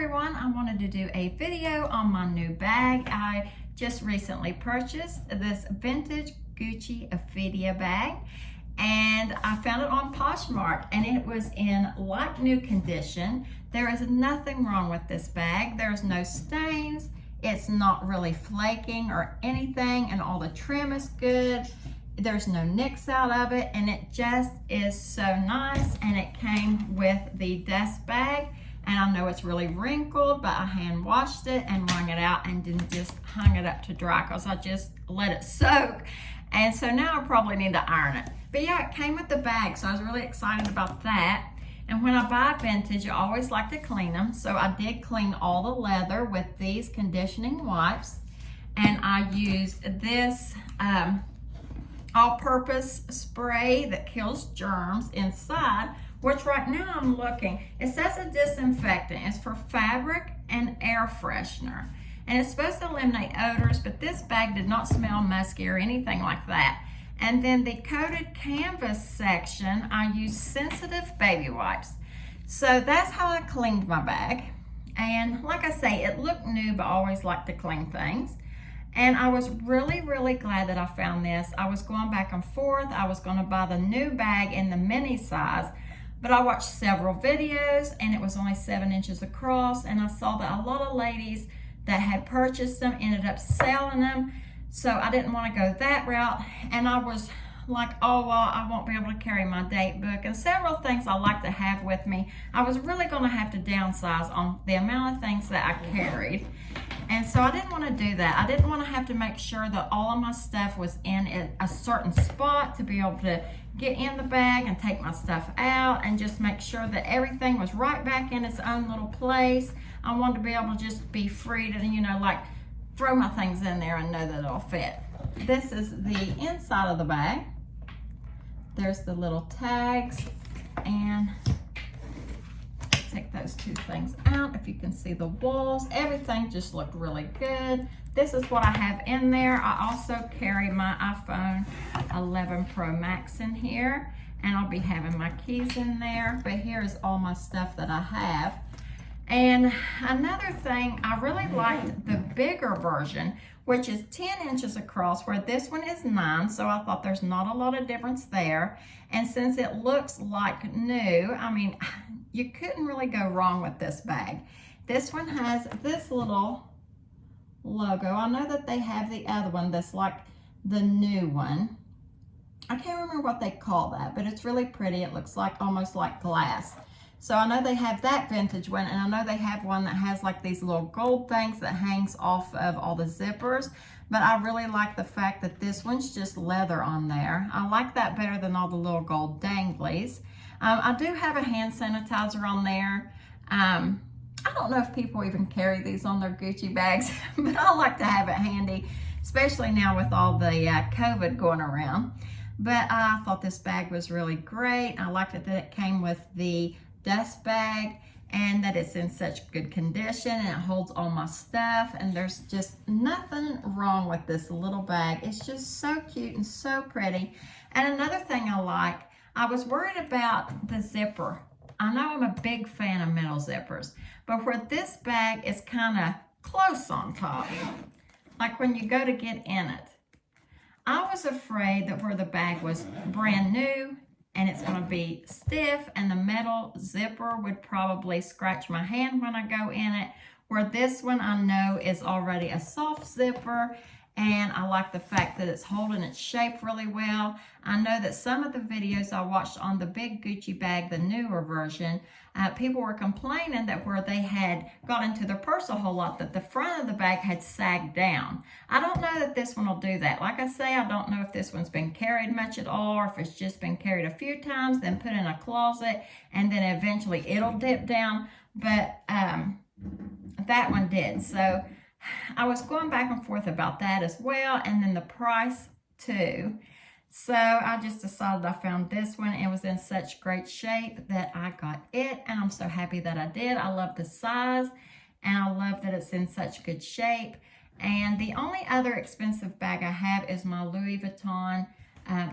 everyone, I wanted to do a video on my new bag. I just recently purchased this vintage Gucci ophidia bag and I found it on Poshmark and it was in like new condition. There is nothing wrong with this bag. There's no stains. It's not really flaking or anything, and all the trim is good. There's no nicks out of it, and it just is so nice. And it came with the desk bag, and I know it's really wrinkled, but I hand washed it and wrung it out and then just hung it up to dry because I just let it soak. And so now I probably need to iron it. But yeah, it came with the bag, so I was really excited about that. And when I buy vintage, I always like to clean them. So I did clean all the leather with these conditioning wipes. And I used this all-purpose spray that kills germs inside, which right now I'm looking, it says a disinfectant. It's for fabric and air freshener. And it's supposed to eliminate odors, but this bag did not smell musky or anything like that. And then the coated canvas section, I used sensitive baby wipes. So that's how I cleaned my bag. And like I say, it looked new, but I always like to clean things. And I was really, really glad that I found this. I was going back and forth. I was going to buy the new bag in the mini size, but I watched several videos and it was only 7 inches across. And I saw that a lot of ladies that had purchased them ended up selling them. So I didn't want to go that route. And I was like, oh, well, I won't be able to carry my date book and several things I like to have with me. I was really going to have to downsize on the amount of things that I carried. And so I didn't want to do that. I didn't want to have to make sure that all of my stuff was in a certain spot to be able to get in the bag and take my stuff out and just make sure that everything was right back in its own little place. I wanted to be able to just be free to, like throw my things in there and know that it'll fit. This is the inside of the bag. There's the little tags, and take those two things out. If you can see the walls, everything just looked really good. This is what I have in there. I also carry my iPhone 11 Pro Max in here, and I'll be having my keys in there. But here's all my stuff that I have. And another thing, I really liked the bigger version, which is 10 inches across, where this one is 9. So I thought there's not a lot of difference there. And since it looks like new, I mean, you couldn't really go wrong with this bag. This one has this little logo. I know that they have the other one that's like the new one. I can't remember what they call that, but it's really pretty. It looks like almost like glass. So I know they have that vintage one, and I know they have one that has like these little gold things that hangs off of all the zippers. But I really like the fact that this one's just leather on there. I like that better than all the little gold danglies. I do have a hand sanitizer on there. I don't know if people even carry these on their Gucci bags, but I like to have it handy, especially now with all the COVID going around. But I thought this bag was really great. I liked it that it came with the dust bag and that it's in such good condition and it holds all my stuff, and there's just nothing wrong with this little bag. It's just so cute and so pretty. And another thing I like, I was worried about the zipper. I know I'm a big fan of metal zippers, but where this bag is kind of close on top, like when you go to get in it, I was afraid that where the bag was brand new and it's going to be stiff and the metal zipper would probably scratch my hand when I go in it, where this one I know is already a soft zipper. And I like the fact that it's holding its shape really well. I know that some of the videos I watched on the big Gucci bag, the newer version, people were complaining that where they had got into their purse a whole lot, that the front of the bag had sagged down. I don't know that this one will do that. Like I say, I don't know if this one's been carried much at all, or if it's just been carried a few times, then put in a closet, and then eventually it'll dip down. But that one did. So I was going back and forth about that as well, and then the price too. So I just decided I found this one. It was in such great shape that I got it, and I'm so happy that I did. I love the size, and I love that it's in such good shape. And the only other expensive bag I have is my Louis Vuitton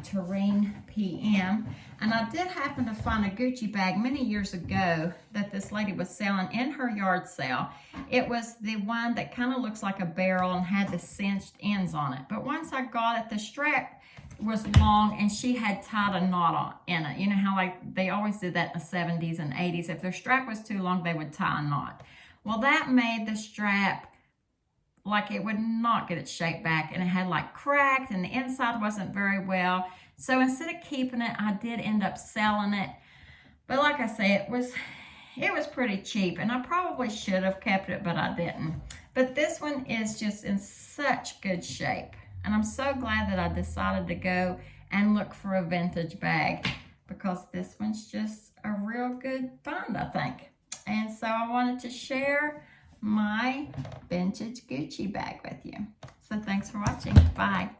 Terrain PM. And I did happen to find a Gucci bag many years ago that this lady was selling in her yard sale. It was the one that kind of looks like a barrel and had the cinched ends on it. But once I got it, the strap was long and she had tied a knot in it. You know how like they always did that in the 70s and 80s. If their strap was too long, they would tie a knot. Well, that made the strap like it would not get its shape back, and it had like cracked and the inside wasn't very well. So instead of keeping it, I did end up selling it. But like I say, it was pretty cheap, and I probably should have kept it, but I didn't. But this one is just in such good shape, and I'm so glad that I decided to go and look for a vintage bag, because this one's just a real good find, I think. And so I wanted to share my vintage Gucci bag with you. So thanks for watching. Bye.